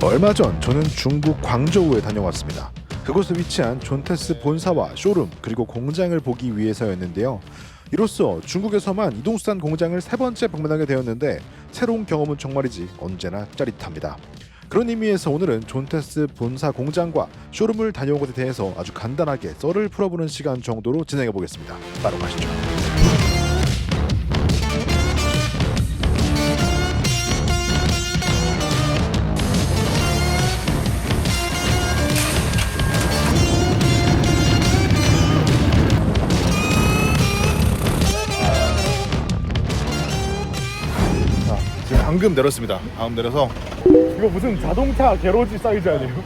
얼마 전 저는 중국 광저우에 다녀왔습니다. 그곳에 위치한 존테스 본사와 쇼룸 그리고 공장을 보기 위해서였는데요. 이로써 중국에서만 이동수단 공장을 세 번째 방문하게 되었는데 새로운 경험은 정말이지 언제나 짜릿합니다. 그런 의미에서 오늘은 존테스 본사 공장과 쇼룸을 다녀온 것에 대해서 아주 간단하게 썰을 풀어보는 시간 정도로 진행해 보겠습니다. 바로 가시죠. 지금 방금 내렸습니다. 방금 내려서 이거 무슨 자동차 게러지 사이즈 아니에요?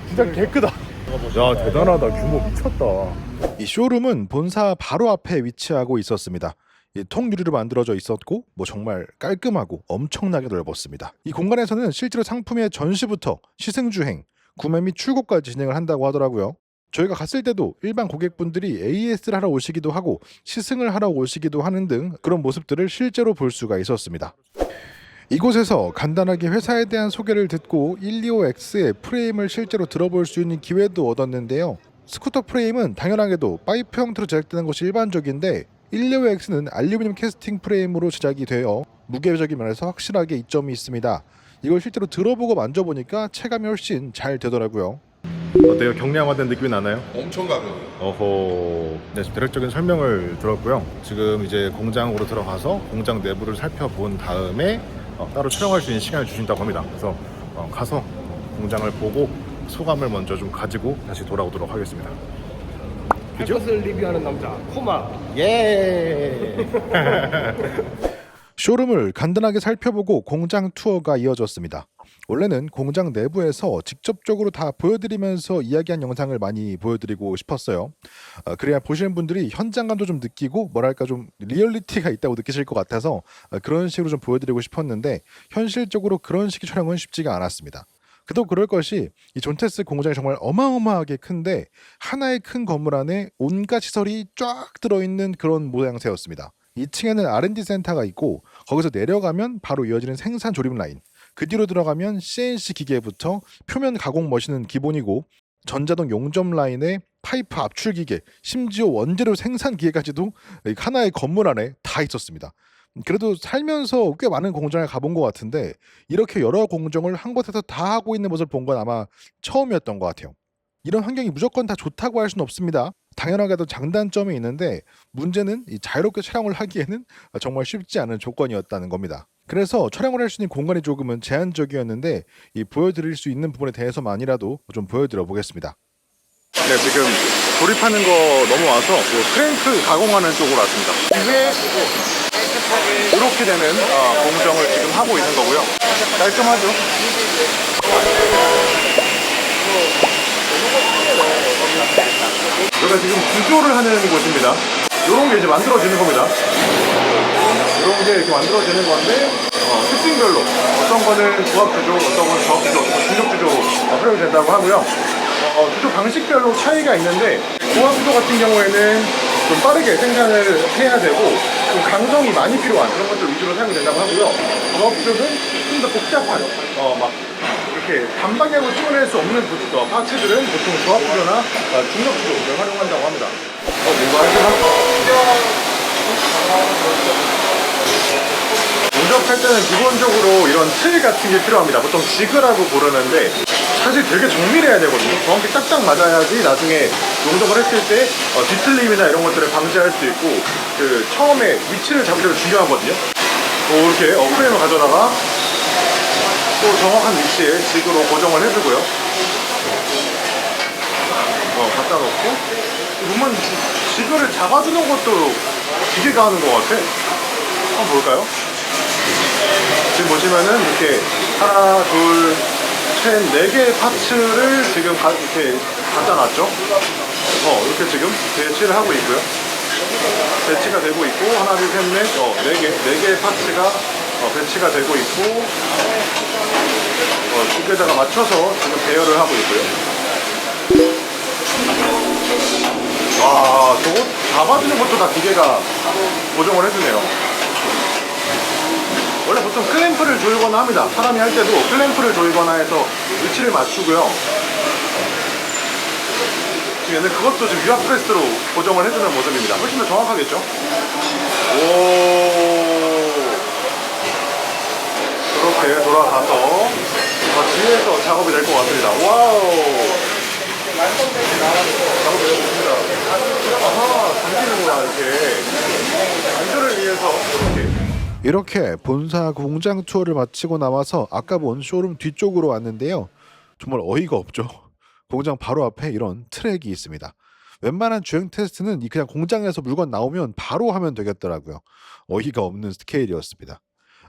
진짜 개 크다. 야, 대단하다. 규모 미쳤다. 이 쇼룸은 본사 바로 앞에 위치하고 있었습니다. 이 통유리로 만들어져 있었고 정말 깔끔하고 엄청나게 넓었습니다. 이 공간에서는 실제로 상품의 전시부터 시승주행, 구매 및 출고까지 진행을 한다고 하더라고요. 저희가 갔을 때도 일반 고객분들이 AS를 하러 오시기도 하고 시승을 하러 오시기도 하는 등 그런 모습들을 실제로 볼 수가 있었습니다. 이곳에서 간단하게 회사에 대한 소개를 듣고 125X의 프레임을 실제로 들어볼 수 있는 기회도 얻었는데요. 스쿠터 프레임은 당연하게도 파이프 형태로 제작되는 것이 일반적인데 125X는 알루미늄 캐스팅 프레임으로 제작이 되어 무게적인 면에서 확실하게 이점이 있습니다. 이걸 실제로 들어보고 만져보니까 체감이 훨씬 잘 되더라고요. 어때요? 경량화된 느낌이 나나요? 엄청 가벼워요. 어허. 네, 대략적인 설명을 들었고요. 지금 이제 공장으로 들어가서 공장 내부를 살펴본 다음에 따로 촬영할 수 있는 시간을 주신다고 합니다. 그래서 가서 공장을 보고 소감을 먼저 좀 가지고 다시 돌아오도록 하겠습니다. 할 것을 리뷰하는 남자 코마. 예. 쇼룸을 간단하게 살펴보고 공장 투어가 이어졌습니다. 원래는 공장 내부에서 직접적으로 다 보여드리면서 이야기한 영상을 많이 보여드리고 싶었어요. 그래야 보시는 분들이 현장감도 좀 느끼고 뭐랄까 좀 리얼리티가 있다고 느끼실 것 같아서 그런 식으로 좀 보여드리고 싶었는데 현실적으로 그런 식의 촬영은 쉽지가 않았습니다. 그도 그럴 것이 이 존테스 공장이 정말 어마어마하게 큰데 하나의 큰 건물 안에 온갖 시설이 쫙 들어있는 그런 모양새였습니다. 2층에는 R&D 센터가 있고 거기서 내려가면 바로 이어지는 생산 조립 라인, 그 뒤로 들어가면 CNC 기계부터 표면 가공 머신은 기본이고 전자동 용접 라인에 파이프 압출 기계, 심지어 원재료 생산 기계까지도 하나의 건물 안에 다 있었습니다. 그래도 살면서 꽤 많은 공장을 가본 것 같은데 이렇게 여러 공정을 한 곳에서 다 하고 있는 모습을 본 건 아마 처음이었던 것 같아요. 이런 환경이 무조건 다 좋다고 할 수는 없습니다. 당연하게도 장단점이 있는데 문제는 이 자유롭게 촬영을 하기에는 정말 쉽지 않은 조건이었다는 겁니다. 그래서 촬영을 할 수 있는 공간이 조금은 제한적이었는데 이 보여드릴 수 있는 부분에 대해서만이라도 좀 보여드려 보겠습니다. 네, 지금 조립하는 거 넘어와서 크랭크 가공하는 쪽으로 왔습니다. 이게 이렇게 되는 공정을 지금 하고 있는 거고요. 깔끔하죠? 여기가 지금 구조를 하는 곳입니다. 이런 게 이제 만들어지는 겁니다. 이런 게 이렇게 만들어지는 건데 특징별로 어떤 거는 조합구조, 어떤 거는 저압구조, 어떤 거는 중력구조로 활용이 된다고 하고요. 구조 방식별로 차이가 있는데 조합구조 같은 경우에는 좀 빠르게 생산을 해야 되고 좀 강성이 많이 필요한 그런 것들 위주로 사용이 된다고 하고요. 조합구조는 좀 더 복잡한 막 이렇게 단방향으로 찍어낼 수 없는 파츠들은 보통 조합구조나 중력구조를 활용한다고 합니다. 뭔가 하시나? 용접할 때는 기본적으로 이런 틀 같은 게 필요합니다. 보통 지그라고 부르는데 사실 되게 정밀해야 되거든요. 정확히 딱딱 맞아야지 나중에 용접을 했을 때 뒤틀림이나 이런 것들을 방지할 수 있고 그 처음에 위치를 잡을 때도 중요하거든요. 이렇게 프레임을 가져다가 또 정확한 위치에 지그로 고정을 해주고요. 갖다 놓고 보면 지그를 잡아주는 것도 기계가 하는 것 같아. 한번 볼까요? 지금 보시면은 이렇게 하나, 둘, 셋, 4개의 파츠를 지금 이렇게 갖다 놨죠? 이렇게 지금 배치를 하고 있고요. 배치가 되고 있고, 하나, 둘, 셋, 넷, 4개의 파츠가 배치가 되고 있고, 두 개다가 맞춰서 지금 배열을 하고 있고요. 와, 저거 잡아주는 것도 다 기계가 고정을 해주네요. 원래 보통 보통 클램프를 조이거나 합니다. 사람이 할 때도 클램프를 조이거나 해서 위치를 맞추고요. 지금 얘는 그것도 지금 유압 프레스로 고정을 해주는 모습입니다. 훨씬 더 정확하겠죠? 오, 이렇게 돌아가서 뒤에서 작업이 될 것 같습니다. 와우, 작업이 되었습니다. 아하, 당기는구나. 이렇게 안전을 위해서 이렇게 본사 공장 투어를 마치고 나와서 아까 본 쇼룸 뒤쪽으로 왔는데요. 정말 어이가 없죠. 공장 바로 앞에 이런 트랙이 있습니다. 웬만한 주행 테스트는 그냥 공장에서 물건 나오면 바로 하면 되겠더라고요. 어이가 없는 스케일이었습니다.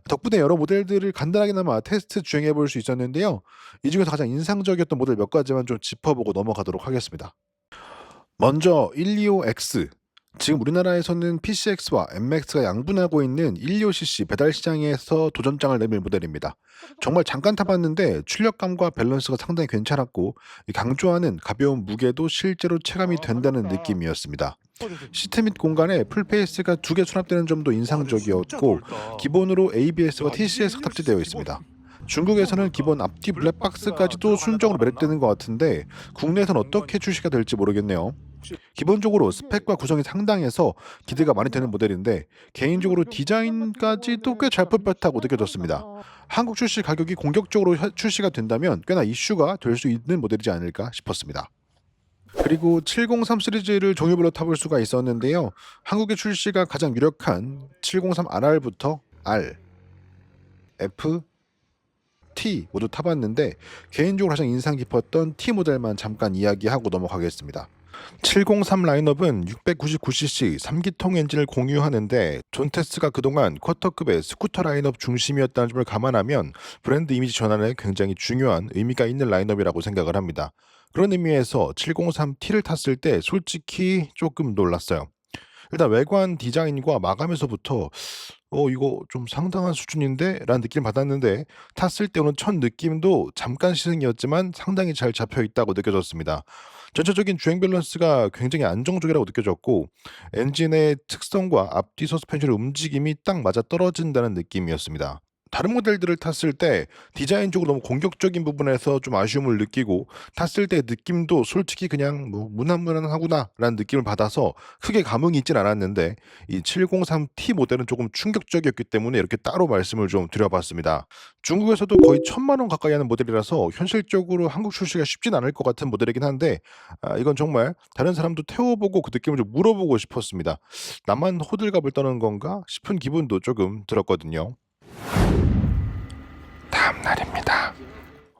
덕분에 여러 모델들을 간단하게나마 테스트 주행해 볼 수 있었는데요. 이 중에서 가장 인상적이었던 모델 몇 가지만 좀 짚어보고 넘어가도록 하겠습니다. 먼저 125X. 지금 우리나라에서는 PCX와 MX가 양분하고 있는 125cc 배달 시장에서 도전장을 내밀 모델입니다. 정말 잠깐 타봤는데 출력감과 밸런스가 상당히 괜찮았고 강조하는 가벼운 무게도 실제로 체감이 된다는 느낌이었습니다. 시트 및 공간에 풀페이스가 2개 수납되는 점도 인상적이었고 기본으로 ABS와 TCS가 탑재되어 있습니다. 중국에서는 기본 앞뒤 블랙박스까지도 순정으로 매립되는 것 같은데 국내에서는 어떻게 출시가 될지 모르겠네요. 기본적으로 스펙과 구성이 상당해서 기대가 많이 되는 모델인데 개인적으로 디자인까지도 꽤 잘 뽑혔다고 느껴졌습니다. 한국 출시 가격이 공격적으로 출시가 된다면 꽤나 이슈가 될 수 있는 모델이지 않을까 싶었습니다. 그리고 703 시리즈를 종류별로 타볼 수가 있었는데요. 한국의 출시가 가장 유력한 703RR부터 R, F, T 모두 타봤는데 개인적으로 가장 인상 깊었던 T 모델만 잠깐 이야기하고 넘어가겠습니다. 703 라인업은 699cc 3기통 엔진을 공유하는데 존테스가 그동안 쿼터급의 스쿠터 라인업 중심이었다는 점을 감안하면 브랜드 이미지 전환에 굉장히 중요한 의미가 있는 라인업이라고 생각을 합니다. 그런 의미에서 703T를 탔을 때 솔직히 조금 놀랐어요. 일단 외관 디자인과 마감에서부터 이거 좀 상당한 수준인데? 라는 느낌을 받았는데 탔을 때 오는 첫 느낌도 잠깐 시승이었지만 상당히 잘 잡혀있다고 느껴졌습니다. 전체적인 주행 밸런스가 굉장히 안정적이라고 느껴졌고 엔진의 특성과 앞뒤 서스펜션의 움직임이 딱 맞아 떨어진다는 느낌이었습니다. 다른 모델들을 탔을 때 디자인적으로 너무 공격적인 부분에서 좀 아쉬움을 느끼고 탔을 때 느낌도 솔직히 그냥 무난무난하구나 라는 느낌을 받아서 크게 감흥이 있진 않았는데 이 703T 모델은 조금 충격적이었기 때문에 이렇게 따로 말씀을 좀 드려봤습니다. 중국에서도 거의 1000만 원 가까이 하는 모델이라서 현실적으로 한국 출시가 쉽진 않을 것 같은 모델이긴 한데 이건 정말 다른 사람도 태워보고 그 느낌을 좀 물어보고 싶었습니다. 나만 호들갑을 떠는 건가 싶은 기분도 조금 들었거든요. 다음 날입니다.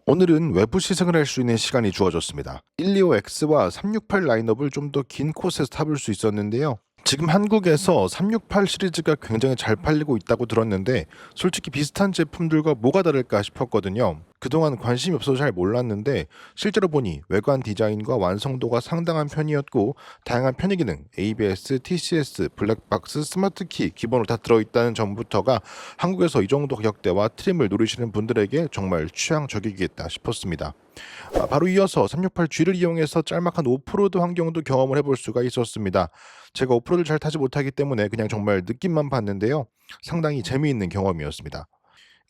오늘은 외부 시승을 할 수 있는 시간이 주어졌습니다. 125X와 368 라인업을 좀 더 긴 코스에서 타볼 수 있었는데요. 지금 한국에서 368 시리즈가 굉장히 잘 팔리고 있다고 들었는데 솔직히 비슷한 제품들과 뭐가 다를까 싶었거든요. 그동안 관심이 없어서 잘 몰랐는데 실제로 보니 외관 디자인과 완성도가 상당한 편이었고 다양한 편의 기능, ABS, TCS, 블랙박스, 스마트키 기본으로 다 들어있다는 점부터가 한국에서 이 정도 가격대와 트림을 노리시는 분들에게 정말 취향 저격이겠다 싶었습니다. 바로 이어서 368G를 이용해서 짤막한 오프로드 환경도 경험을 해볼 수가 있었습니다. 제가 오프로드를 잘 타지 못하기 때문에 그냥 정말 느낌만 봤는데요. 상당히 재미있는 경험이었습니다.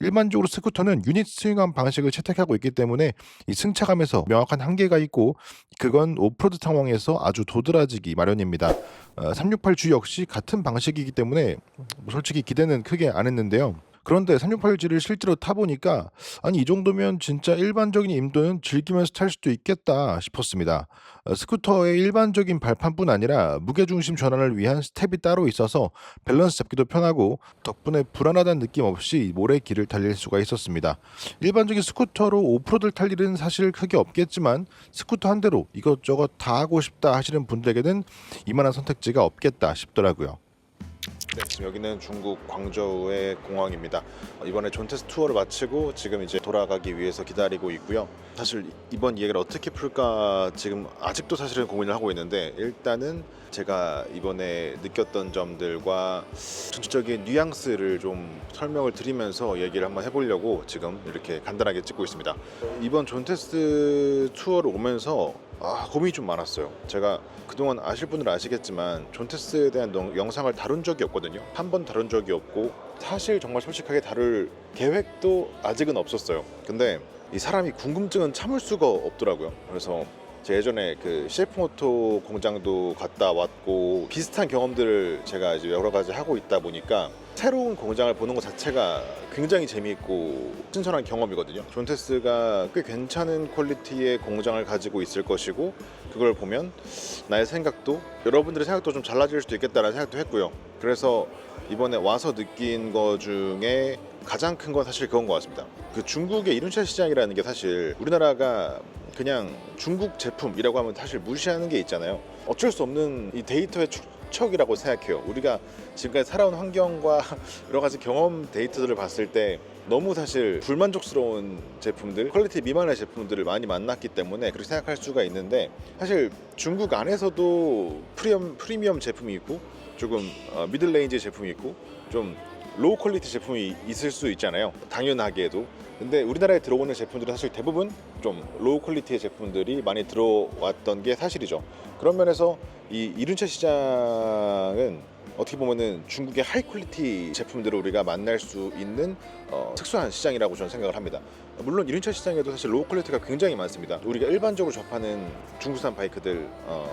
일반적으로 스쿠터는 유닛 스윙함 방식을 채택하고 있기 때문에 이 승차감에서 명확한 한계가 있고 그건 오프로드 상황에서 아주 도드라지기 마련입니다. 368G 역시 같은 방식이기 때문에 솔직히 기대는 크게 안 했는데요. 그런데 368G를 실제로 타보니까 아니 이 정도면 진짜 일반적인 임도는 즐기면서 탈 수도 있겠다 싶었습니다. 스쿠터의 일반적인 발판뿐 아니라 무게중심 전환을 위한 스텝이 따로 있어서 밸런스 잡기도 편하고 덕분에 불안하다는 느낌 없이 모래 길을 달릴 수가 있었습니다. 일반적인 스쿠터로 오프로드를 탈 일은 사실 크게 없겠지만 스쿠터 한 대로 이것저것 다 하고 싶다 하시는 분들에게는 이만한 선택지가 없겠다 싶더라고요. 네, 지금 여기는 중국 광저우의 공항입니다. 이번에 존테스 투어를 마치고 지금 이제 돌아가기 위해서 기다리고 있고요. 사실 이번 이야기를 어떻게 풀까 지금 아직도 사실은 고민을 하고 있는데 일단은 제가 이번에 느꼈던 점들과 전체적인 뉘앙스를 좀 설명을 드리면서 얘기를 한번 해보려고 지금 이렇게 간단하게 찍고 있습니다. 이번 존테스 투어를 오면서 고민이 좀 많았어요. 제가 그동안 아실 분들은 아시겠지만 존테스에 대한 영상을 다룬 적이 없거든요. 한 번 다룬 적이 없고 사실 정말 솔직하게 다룰 계획도 아직은 없었어요. 근데 이 사람이 궁금증은 참을 수가 없더라고요. 그래서 제가 예전에 그 CF모토 공장도 갔다 왔고 비슷한 경험들을 제가 이제 여러 가지 하고 있다 보니까 새로운 공장을 보는 것 자체가 굉장히 재미있고 신선한 경험이거든요. 존테스가 꽤 괜찮은 퀄리티의 공장을 가지고 있을 것이고 그걸 보면 나의 생각도 여러분들의 생각도 좀 달라질 수도 있겠다라는 생각도 했고요. 그래서 이번에 와서 느낀 것 중에 가장 큰 건 사실 그건 것 같습니다. 그 중국의 이륜차 시장이라는 게 사실 우리나라가 그냥 중국 제품이라고 하면 사실 무시하는 게 있잖아요. 어쩔 수 없는 이 데이터의 축적이라고 생각해요. 우리가 지금까지 살아온 환경과 여러 가지 경험 데이터들을 봤을 때 너무 사실 불만족스러운 제품들, 퀄리티 미만의 제품들을 많이 만났기 때문에 그렇게 생각할 수가 있는데 사실 중국 안에서도 프리미엄 제품이 있고 조금 미들 레인지 제품이 있고 좀 로우 퀄리티 제품이 있을 수 있잖아요. 당연하게도. 근데 우리나라에 들어오는 제품들은 사실 대부분 좀 로우 퀄리티의 제품들이 많이 들어왔던 게 사실이죠. 그런 면에서 이 이륜차 시장은 어떻게 보면은 중국의 하이 퀄리티 제품들을 우리가 만날 수 있는 특수한 시장이라고 저는 생각을 합니다. 물론 이륜차 시장에도 사실 로우 퀄리티가 굉장히 많습니다. 우리가 일반적으로 접하는 중국산 바이크들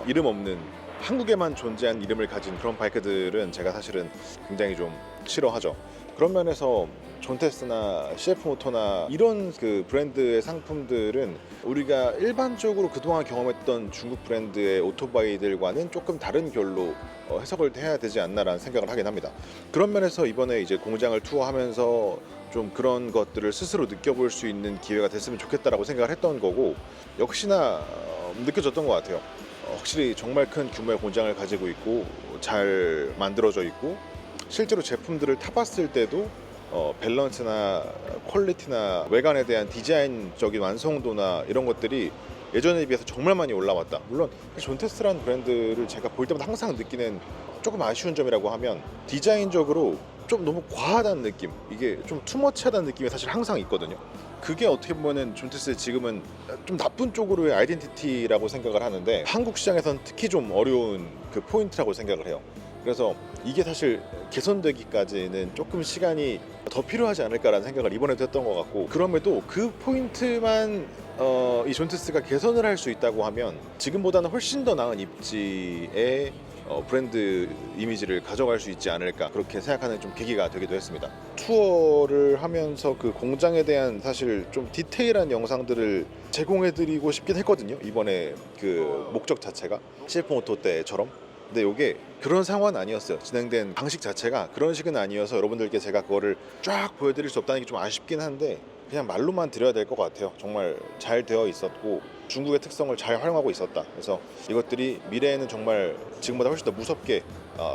이름 없는 한국에만 존재한 이름을 가진 그런 바이크들은 제가 사실은 굉장히 좀 싫어하죠. 그런 면에서 존테스나 CF모토나 이런 그 브랜드의 상품들은 우리가 일반적으로 그동안 경험했던 중국 브랜드의 오토바이들과는 조금 다른 결로 해석을 해야 되지 않나라는 생각을 하긴 합니다. 그런 면에서 이번에 이제 공장을 투어하면서 좀 그런 것들을 스스로 느껴볼 수 있는 기회가 됐으면 좋겠다라고 생각을 했던 거고 역시나 느껴졌던 것 같아요. 확실히 정말 큰 규모의 공장을 가지고 있고 잘 만들어져 있고 실제로 제품들을 타봤을 때도 밸런스나 퀄리티나 외관에 대한 디자인적인 완성도나 이런 것들이 예전에 비해서 정말 많이 올라왔다. 물론 존테스라는 브랜드를 제가 볼 때마다 항상 느끼는 조금 아쉬운 점이라고 하면 디자인적으로 좀 너무 과하다는 느낌, 이게 좀 투머치하다는 느낌이 사실 항상 있거든요. 그게 어떻게 보면은 존테스의 지금은 좀 나쁜 쪽으로의 아이덴티티라고 생각을 하는데 한국 시장에서는 특히 좀 어려운 그 포인트라고 생각을 해요. 그래서 이게 사실 개선되기까지는 조금 시간이 더 필요하지 않을까라는 생각을 이번에도 했던 것 같고 그럼에도 그 포인트만 이 존테스가 개선을 할 수 있다고 하면 지금보다는 훨씬 더 나은 입지의 브랜드 이미지를 가져갈 수 있지 않을까 그렇게 생각하는 좀 계기가 되기도 했습니다. 투어를 하면서 그 공장에 대한 사실 좀 디테일한 영상들을 제공해드리고 싶긴 했거든요. 이번에 그 목적 자체가 CF모토 때처럼. 근데 이게 그런 상황은 아니었어요. 진행된 방식 자체가 그런 식은 아니어서 여러분들께 제가 그거를 쫙 보여드릴 수 없다는 게 좀 아쉽긴 한데 그냥 말로만 드려야 될 것 같아요. 정말 잘 되어 있었고 중국의 특성을 잘 활용하고 있었다. 그래서 이것들이 미래에는 정말 지금보다 훨씬 더 무섭게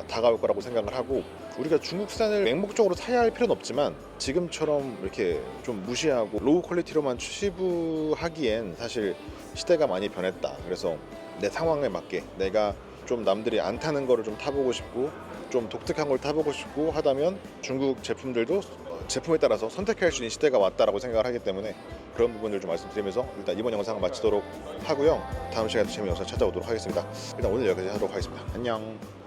다가올 거라고 생각을 하고 우리가 중국산을 맹목적으로 사야 할 필요는 없지만 지금처럼 이렇게 좀 무시하고 로우 퀄리티로만 치부하기엔 사실 시대가 많이 변했다. 그래서 내 상황에 맞게 내가 좀 남들이 안 타는 거를 좀 타보고 싶고 좀 독특한 걸 타보고 싶고 하다면 중국 제품들도 제품에 따라서 선택할 수 있는 시대가 왔다라고 생각을 하기 때문에 그런 부분을 좀 말씀드리면서 일단 이번 영상을 마치도록 하고요. 다음 시간에 또 재미있는 영상 찾아오도록 하겠습니다. 일단 오늘 여기까지 하도록 하겠습니다. 안녕.